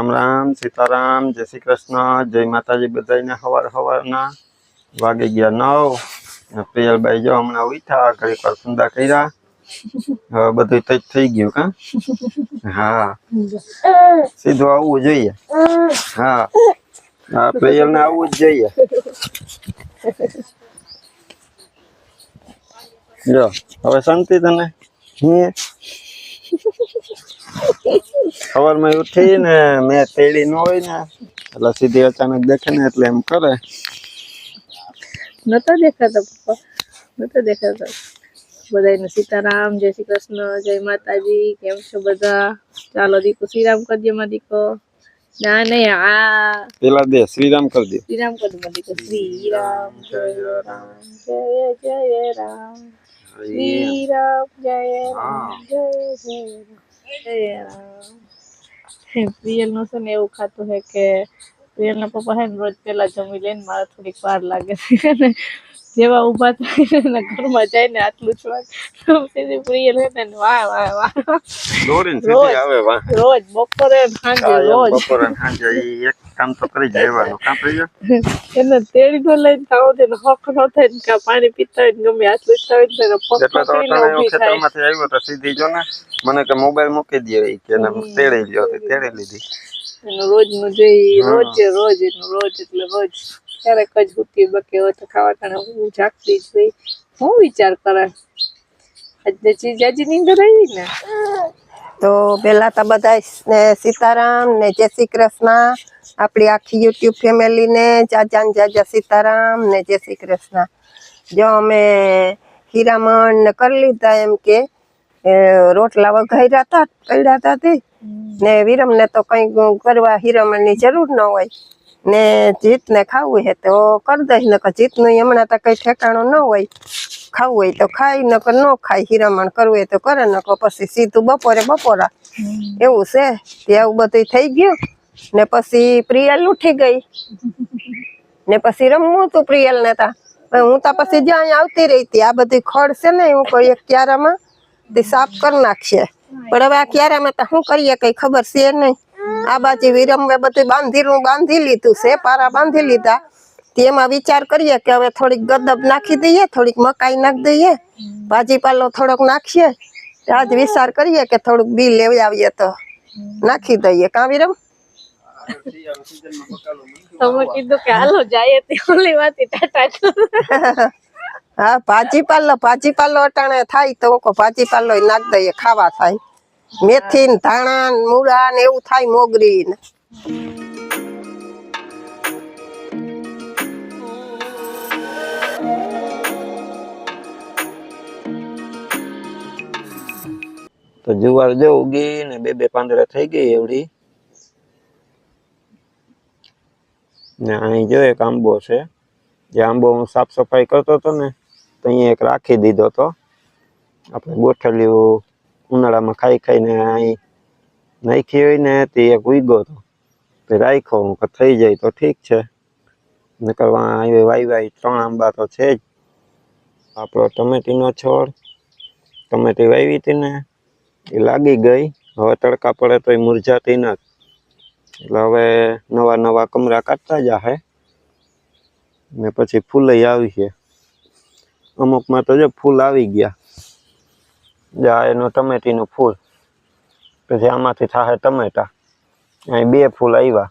राम राम सीताराम जय श्री कृष्ण जय माताजी बधाईने हवार हवारना वागे गया 9 प्रियलबाई जो हमणा उठा घड़ी पर फंदा कर्या હવે બધું તજ થઈ ગયું કા હા સીધું આવવું જોઈએ હા આ પ્રિયલ ને આવવું જ જોઈએ જો હવે શાંતિ તને સવાર માં ઉઠી ને મેં તેડી ન હોય ને એટલે સીધી અચાનક દેખે ને એટલે એમ કરે નતો દેખાતો પપ્પા નતો દેખાતો બધાને સીતારામ જય શ્રી કૃષ્ણ જય માતાજી કેમ છો બધા ચાલો દીકો શ્રીરામ કરજો માં દીકો ના નહીં આ પેલા દે શ્રીરામ કરી દે શ્રીરામ કરજો માં દીકો શ્રીરામ જય રામ જય જય રામ શ્રીરામ જય રામ જય જય રામ પ્રિયલ નું છે ને એવું ખાતું હે કે પ્રિયલ ના પપ્પા હે ને રોજ પેલા જમી લઈને મારે થોડીક વાર લાગે છે ને જેવા ઉભા થાય ને ઘરમાં જઈને આટલું જ વાત પ્રિયલ હે ને વાહ વાહ વાહ દોડીને સીધી આવે વાહ રોજ બપોરે સાંજે રોજ બપોરે સાંજે એક કામ તો કરી જવાનું કામ થઈ ગયું એને તેડી તો લઈને થાવ દે ને હક ન થાય ને કા પાણી પીતા હોય ને ગમે આટલું જ થાય ને પગ પકડીને ઊભી થાય ખેતરમાંથી આવ્યો તો સીધી જો ને મને કે મોબાઈલ મૂકી દે કે તેડી લ્યો તો તેડી લીધી એનું રોજનું જોઈ રોજ એનું રોજ એટલે રોજ ક્યારેક જ હુતી બકે હોય તો ખાવા ટાણે હું જાગતી જ હોય હું વિચાર કરે આજે ચીજાજી નીંદર આવી ને તો પેલા તો બધા સીતારામ ને જય શ્રી કૃષ્ણ આપણી આખી યુટ્યુબ ફેમિલી ને જાજા સીતારામ ને જય શ્રી કૃષ્ણ જો અમે હીરામણ ને કરી લીધા એમ કે રોટલા વઘાર્યા હતા પડ્યા હતા ને વિરમ ને તો કઈ કરવા હીરામણ ની જરૂર ન હોય ને જીત ને ખાવું હે તો કરી દઈશ ને જીત નું હમણાં તો કઈ ઠેકાણું ન હોય ખાવું હોય તો ખાય નકર ન ખાય હીરામણ કરવું હોય તો કરે નકર પછી સીધું બપોરા એવું છે તે આવું બધું થઈ ગયું ને પછી પ્રિયલ ઉઠી ગઈ ને પછી રમવું તું પ્રિયલ ને તા હું તો પછી જ્યાં આવતી રહી હતી આ બધી ખડ છે ને હું કોઈ એક ક્યારામાં તે સાફ કરી નાખશે પણ હવે આ ક્યારામાં તો શું કરીએ કઈ ખબર છે નહીં આ બાજુ વિરમ બધું બાંધી લીધું છે પારા બાંધી લીધા તેમાં વિચાર કરીએ કે હવે થોડીક ગદબ નાખી દઈએ થોડીક મકાઈ નાખી દઈએ ભાજીપાલો થોડોક નાખીએ આજ વિચાર કરીએ કે થોડુંક બી લેવી આવીએ તો નાખી દઈએ કા વિરમ તમે કીધું કે હાલો જાય તે ઓલી વાતી ટાટા હા ભાજીપાલો અટાણે થાય તો ભાજીપાલો નાખ દઈએ ખાવા થાય મેથી ને ધાણા ને મૂળા ને એવું થાય મોગરી ને તો જુવાર જો ઉગી ને બે પાંદડા થઈ ગઈ એવડી ને અહીં જો એક આંબો છે જે આંબો હું સાફ સફાઈ કરતો હતો ને તો અહીંયા એક રાખી દીધો હતો આપણે ગોઠલિયું ઉનાળામાં ખાઈને અહીં નાખી હોય ને તે એક ઉગ્યો હતો તે રાખ્યો હું થઈ જાય તો ઠીક છે નકર વાઈ 3 આંબા તો છે જ આપણો ટમેટીનો છોડ ટમેટી વાવી હતી ને એ લાગી ગઈ હવે તડકા પડે તો એ મુરઝાતી નથી એટલે હવે નવા કમરા કાઢતા જાહે ને પછી ફૂલ આવી છે અમુકમાં તો જો ફૂલ આવી ગયા જા એનું ટમેટીનું ફૂલ પછી આમાંથી થાય ટમેટા અહીં 2 ફૂલ આવ્યા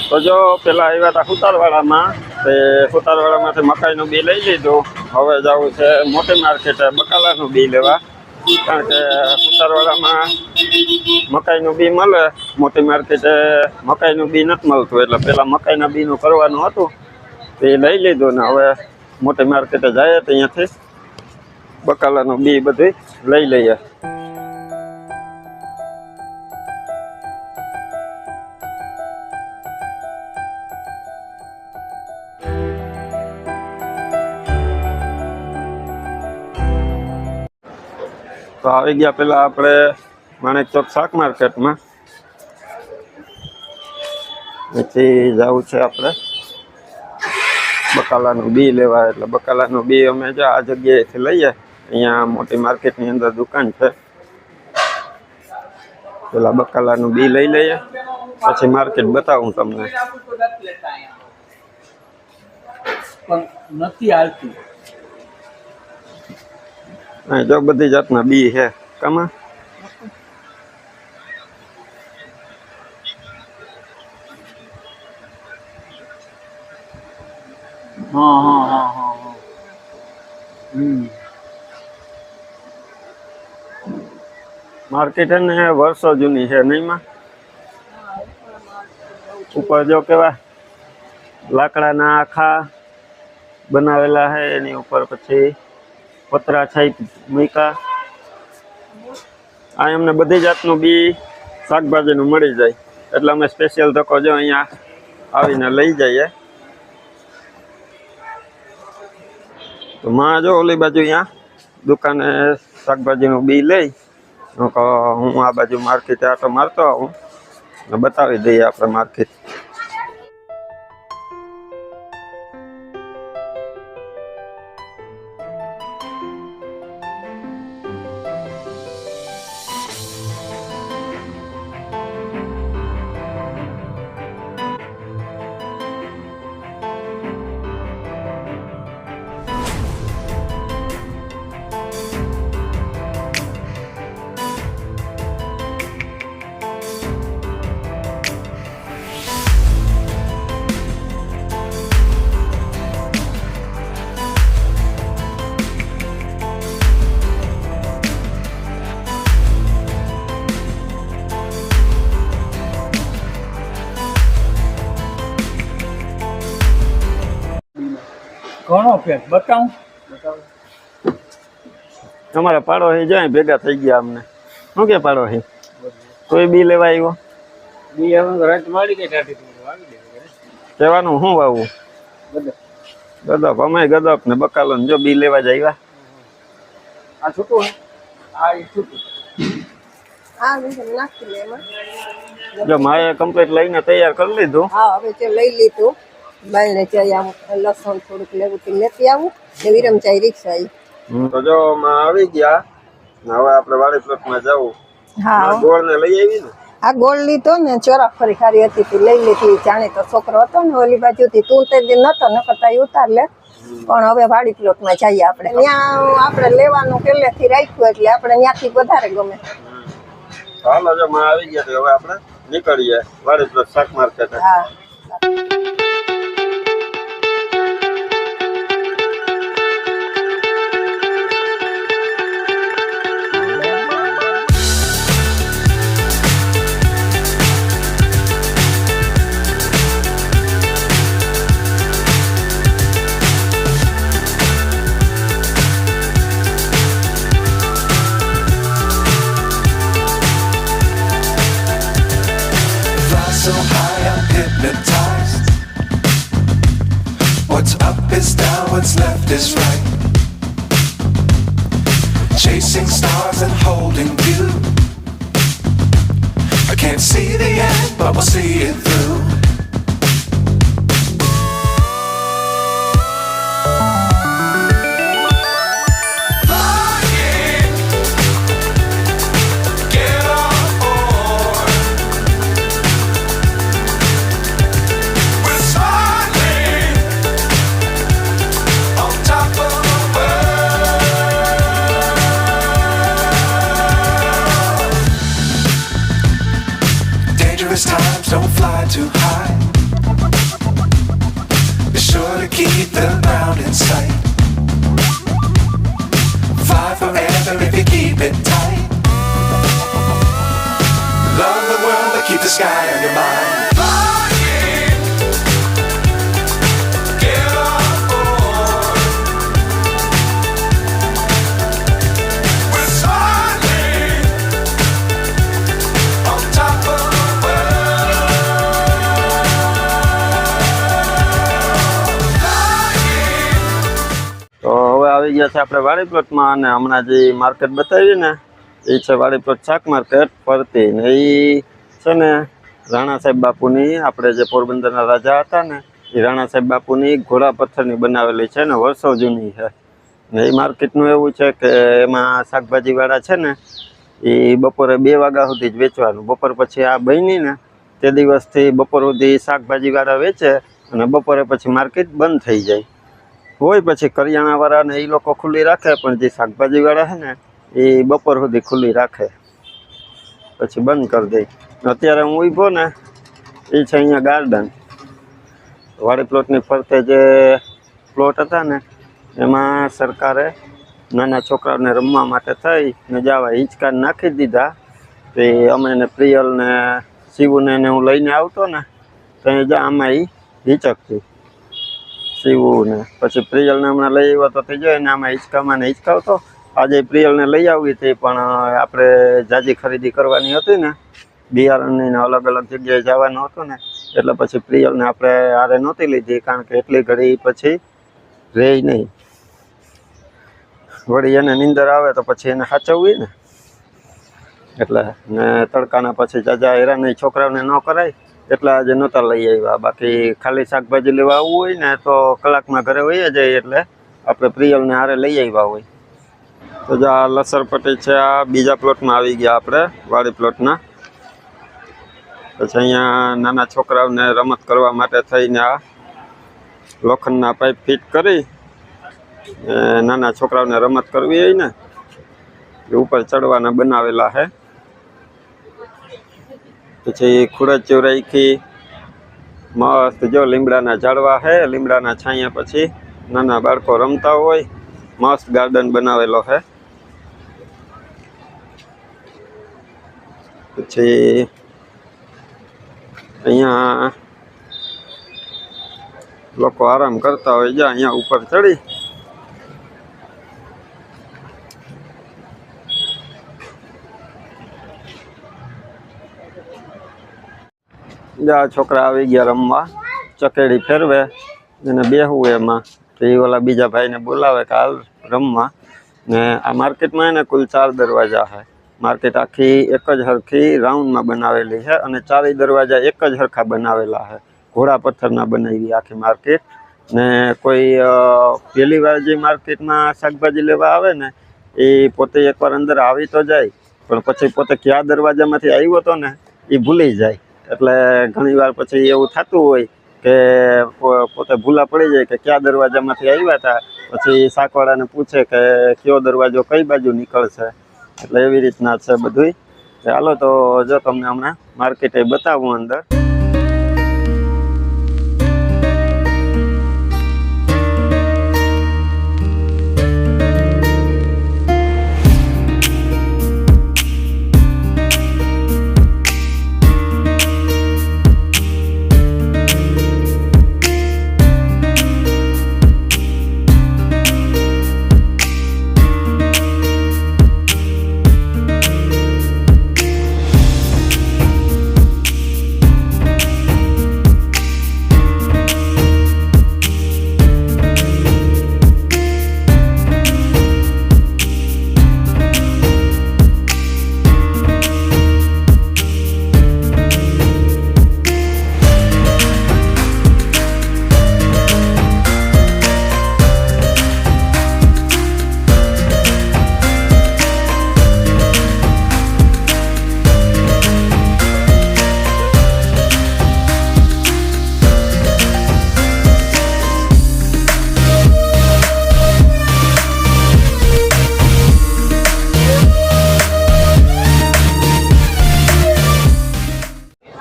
તો જો પેલા આવ્યા હતા સુતારવાડામાં તે સુતારવાડામાંથી મકાઈનું બી લઈ લીધું હવે જવું છે મોટી માર્કેટે બકાલાનું બી લેવા કારણ કે કુતારવાડામાં મકાઈનું બી મળે, મોટી માર્કેટે મકાઈનું બી નથી મળતું, એટલે પેલા મકાઈના બીનું કરવાનું હતું તો એ લઈ લીધું ને હવે મોટી માર્કેટે જાય તો અહીંયાથી બકાલાનું બી બધું લઈ લઈએ. તો આવી ગયા પેલા આપણે માણેક ચોક શાક માર્કેટમાં, પછી જવું છે આપણે બકાલાનું બી લેવા. એટલે બકાલાનું બી અમે જો આ જગ્યાએથી લઈએ, અહીંયા મોટી માર્કેટની અંદર દુકાન છે. પેલા બકાલાનું બી લઈ લઈએ, પછી માર્કેટ બતાવું તમને. નથી હાલતી. અહીં જો બધી જાતના બી છે. કમા હા. માર્કેટ ને વર્ષો જૂની છે નહીં માં? ઉપર જો કેવા લાકડાના આખા બનાવેલા છે, એની ઉપર પછી પતરા છાઈ મૂકા. આ એમને બધી જાતનું બી શાકભાજીનું મળી જાય, એટલે અમે સ્પેશિયલ ધક્કો જો અહીંયા આવીને લઈ જઈએ. તો માં જો ઓલી બાજુ અહીંયા દુકાને શાકભાજીનું બી લઈ, હું આ બાજુ માર્કેટે આટો મારતો આવું ને બતાવી દઈએ આપણે માર્કેટ. ઘણો ફેર બતાવું. અમારા પાડોશી જાય ભેગા થઈ ગયા અમને. શું કે પાડોશી કોઈ બી લેવા આવ્યો? બી હવે રટ મારી ગઈ ટાટી આવી દે. કહેવાનું શું વાવવું? ગદપ. અમે ગદપ ને બકાલો ને જો બી લેવા જ આવ્યા. આ છૂટું હે, આ છૂટું. હા નાખી લે એમાં. જો માએ કમ્પ્લીટ લઈને તૈયાર કરી લીધું. હા હવે જો લઈ લીધું. બાઈને જઈ આમ લસણ થોડુંક લેવું તે લેતી આવું ને વિરમચાઈ રિક્ષા આવી. તો જો માં આવી ગયા ને હવે આપણે વાડી પ્લોટમાં જવું. હા ગોળ ને લઈ આવી ને. આ ગોળ લીધો ને ચોરાફરી ખારી હતી તે લઈ લીધી. જાણે તો છોકરો હતો ને ઓલી બાજુથી તું તે દી નતો નકરતા ઉતાર લે. પણ હવે વાડી પ્લોટમાં જઈએ આપણે. ત્યાં આપણે લેવાનું પહેલેથી રાખ્યું એટલે આપણે ત્યાંથી વધારે ગમે. હાલો જો માં આવી ગયા તો હવે આપણે નીકળીએ વાડી પ્લોટ શાક માર્કેટ. હા so high I'm hypnotized. What's up is down, what's left is right. Chasing stars and holding you. I can't see the end, but we'll see it through. Times don't fly too it tight. Love the world, but keep the sky on your mind. Flying, get on board. We're soaring on top of the world. Flying. તો હવે આવી ગયા છે આપણે વાડી પ્લોટમાં અને હમણાં જે માર્કેટ બતાવી ને એ છે વાડી પ્લોટ શાક માર્કેટ ફરતી ને એ છે ને રાણા સાહેબ બાપુની આપણે જે પોરબંદરના રાજા હતા ને એ રાણા સાહેબ બાપુની ઘોડા પથ્થરની બનાવેલી છે ને વર્ષો જૂની છે ને એ માર્કેટનું એવું છે કે એમાં શાકભાજીવાળા છે ને એ બપોરે 2 વાગ્યા સુધી જ વેચવાનું. બપોર પછી આ બની ને તે દિવસથી બપોર સુધી શાકભાજીવાળા વેચે અને બપોરે પછી માર્કેટ બંધ થઈ જાય. હોય પછી કરિયાણાવાળા ને એ લોકો ખુલ્લી રાખે, પણ જે શાકભાજીવાળા છે ને એ બપોર સુધી ખુલ્લી રાખે પછી બંધ કરી દે. અત્યારે હું ઊભો ને એ છે અહીંયા ગાર્ડન. વાડી પ્લોટની ફરતે જે પ્લોટ હતા ને એમાં સરકારે નાના છોકરાઓને રમવા માટે થઈ ને જવા હિંચકા નાખી દીધા. તો અમે ને પ્રિયલ ને શિવુને હું લઈને આવતો ને તો જા આમાં એ હિચકતી શિવુને. પછી પ્રિયલને હમણાં લઈ આવ્યો તો થઈ જાય ને આમાં હિંચકામાં ને હિંચકાવતો. આજે પ્રિયલને લઈ આવી હતી પણ આપણે જાજી ખરીદી કરવાની હતી ને બિયારણની ને અલગ અલગ જગ્યાએ જવાનું હતું ને એટલે પછી પ્રિયલને આપણે હારે નહોતી લીધી, કારણ કે એટલી ઘડી પછી રહે નહીં. વળી એને નીંદર આવે તો પછી એને સાચવવી ને એટલે ને તડકાના પછી જાજા હેરાન છોકરાઓને ન કરાય એટલે આજે નહોતા લઈ આવ્યા. બાકી ખાલી શાકભાજી લેવા આવવું હોય ને તો કલાકમાં ઘરે વહી જાય એટલે આપણે પ્રિયલને હારે લઈ આવ્યા હોય. તો જો આ લસરપટ્ટી છે, આ બીજા પ્લોટમાં આવી ગયા આપણે વાડી પ્લોટના. પછી અહીંયા નાના છોકરાઓને રમત કરવા માટે થઈને આ લોખંડના પાઇપ ફિટ કરી નાના છોકરાઓને રમત કરવી હોય ને એ ઉપર ચડવાના બનાવેલા છે. પછી ખુરચીઓ રાખી મસ્ત જો લીમડાના ઝાડવા છે, લીમડાના છાંયા પછી નાના બાળકો રમતા હોય. મસ્ત ગાર્ડન બનાવેલો છે. પછી અહીંયા લોકો આરામ કરતા હોય. જ્યાં અહીંયા ઉપર ચડી જ્યાં છોકરા આવી ગયા રમવા. ચકેડી ફેરવે એને બેહવું એમાં તો એ ઓલા બીજા ભાઈને બોલાવે કે હાલ રમવા. ને આ માર્કેટમાં એને કુલ 4 દરવાજા છે. માર્કેટ આખી એક જ હરખી રાઉન્ડમાં બનાવેલી છે અને 4 દરવાજા એક જ હરખા બનાવેલા છે. ઘોડા પથ્થરના બનાવી આખી માર્કેટ. ને કોઈ પહેલી વાર જે માર્કેટમાં શાકભાજી લેવા આવે ને એ પોતે એકવાર અંદર આવી તો જાય પણ પછી પોતે કયા દરવાજામાંથી આવ્યો હતો ને એ ભૂલી જાય. એટલે ઘણી વાર પછી એવું થતું હોય કે પોતે ભૂલા પડી જાય કે કયા દરવાજામાંથી આવ્યા હતા. પછી શાકવાળાને પૂછે કે કયો દરવાજો કઈ બાજુ નીકળશે. એટલે એવી રીતના છે બધું. ચાલો તો જો તમને હમણાં માર્કેટે બતાવું અંદર.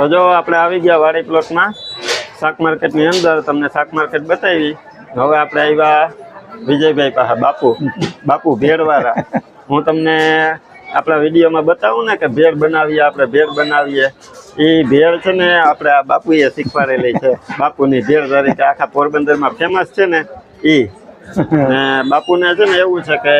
તો જો આપણે આવી ગયા વાડી પ્લોટમાં શાક માર્કેટની અંદર. તમને શાક માર્કેટ બતાવી. હવે આપણે આવ્યા વિજયભાઈ પાસે બાપુ ભેળવાળા. હું તમને આપણા વિડીયોમાં બતાવું ને કે ભેળ બનાવીએ આપણે ભેળ બનાવીએ એ ભેળ છે ને આપણે આ બાપુએ શીખવાડેલી છે બાપુની ભેળ તરીકે આખા પોરબંદરમાં ફેમસ છે ને એ ને બાપુને છે ને એવું છે કે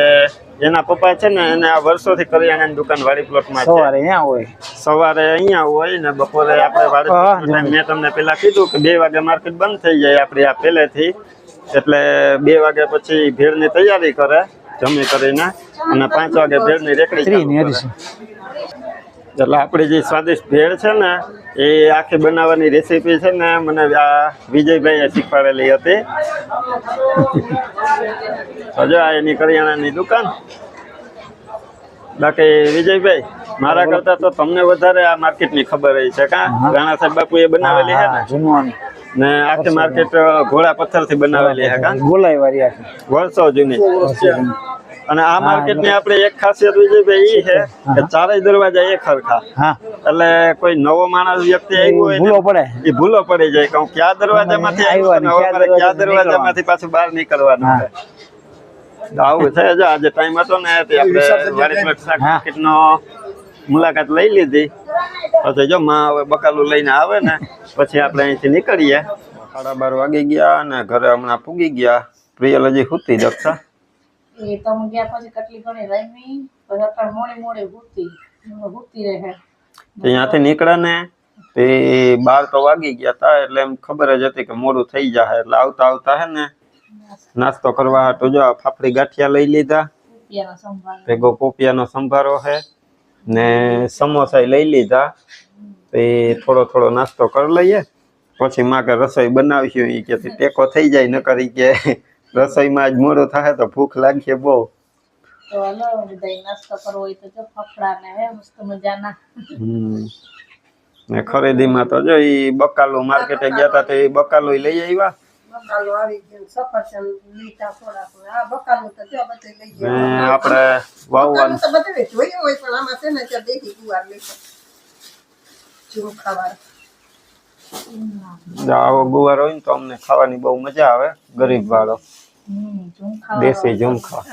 એના પપ્પા છે ને એને આ વર્ષોથી કરિયાણાની દુકાન વાડી પ્લોટમાં છે સવારે અહીંયા હોય સવારે અહીંયા હોય ને બપોરે આપણે વાડી પ્લોટમાં મેં તમને પેલા કીધું કે 2 વાગે માર્કેટ બંધ થઈ જાય આપણી આ પહેલેથી એટલે 2 વાગ્યા પછી ભેળની તૈયારી કરે જમી કરીને અને 5 વાગે ભેળની રેકડી ચાલુ કરે. એટલે આપણી જે સ્વાદિષ્ટ ભેળ છે ને એ આખી બનાવવાની રેસીપી છે ને મને આ વિજયભાઈએ શીખવાડેલી હતી. હજુ આ એની કરિયાણાની દુકાન. બાકી વિજયભાઈ મારા કરતા તો તમને વધારે આ માર્કેટની ખબર રહી છે કા રાણા સાહેબ બાપુએ બનાવેલી છે ને ને આખી માર્કેટ ઘોડા પથ્થરથી બનાવેલી છે કા ગોલાઈ વાળી વર્ષો જૂની. અને આ માર્કેટની આપણે એક ખાસિયત વિજયભાઈ એ છે કે ચારેય દરવાજા એક સરખા. એટલે કોઈ નવો માણસ વ્યક્તિ આવ્યો હોય ભૂલો પડે એ ભૂલો પડી જાય કે હું કયા દરવાજામાંથી આવ્યો અને હવે મારે કયા દરવાજામાંથી પાછું બહાર નીકળવાનું છે. આવું છે. જો આજે ટાઈમ હતો ને તે આપણે વાડીપ્લોટ શાક માર્કેટનો મુલાકાત લઈ લીધી. પછી જો માં હવે બકાલું લઈને આવે ને પછી આપણે અહીંથી નીકળીએ. 12:30 વાગી ગયા અને ઘરે હમણાં પૂગી ગયા. પ્રિયલ હજી સૂતી દક્ષા એ તો હું ગયા પછી કેટલી ઘણી રમી પછી અત્યારે મોડી હુતી રહે. ત્યાંથી નીકળ્યા ને તે 12 તો વાગી ગયા હતા એટલે એમ ખબર જ હતી કે મોડું થઈ જાય એટલે આવતા આવતા હે ને નાસ્તો કરવા હાટુ જો ફાફડી ગાંઠિયા લઈ લીધા ભેગો પોપિયાનો સંભારો છે ને સમોસા લઈ લીધા. તે થોડો નાસ્તો કરી લઈએ પછી માં કે રસોઈ બનાવીશું એ કે ટેકો થઈ જાય ન કરી કે રસોઈમાં જ મોડું થાય તો ભૂખ લાગશે બહુ. તો હાલો બધાય નાસ્તો કરવો હોય તો જો ફફડા ને હે મસ્ત મજાના. ને ખરીદીમાં તો જો ઈ બકાલું માર્કેટે ગયા હતા તો એ બકાલું લઈ આવ્યા. બકાલું આવી ગયું સફરજન લીટા થોડા આ બકાલું તો જો બધું લઈ ગયું. ને આપણે વાવવાનું તો બધું જોયું હોય પણ આમાં છે ને ત્યાં દેખી ગુવાર લીધો ઝુમખાવાળો. આવો ગુવાર હોય ને તો અમને ખાવાની બહુ મજા આવે. ગરીબ વાળો દેશી ઝુમખા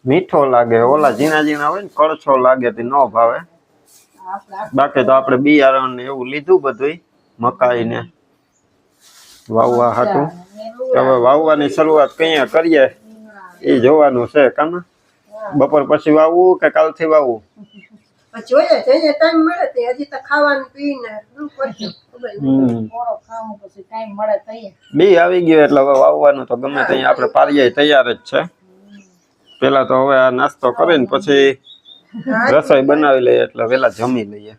મીઠો લાગે. ઓલા ઝીણા ઝીણા હોય ને કડછો લાગે તે ન ભાવે. બાકી તો આપણે બિયારણ ને એવું લીધું બધું મકાઈ ને વાવવા હાટું. હવે વાવવાની શરૂઆત કઈ કરીએ એ જોવાનું છે. કામ બપોર પછી વાવવું કે કાલથી વાવવું જોઈએ જઈને ટાઈમ મળે તે હજી તો ખાવાનું પીને શું કરશું બી આવી ગયો એટલે હવે વાવવાનું તો ગમે ત્યાં આપણે પારીએ તૈયાર જ છે. પેલા તો હવે આ નાસ્તો કરીને પછી રસોઈ બનાવી લઈએ એટલે વેલા જમી લઈએ.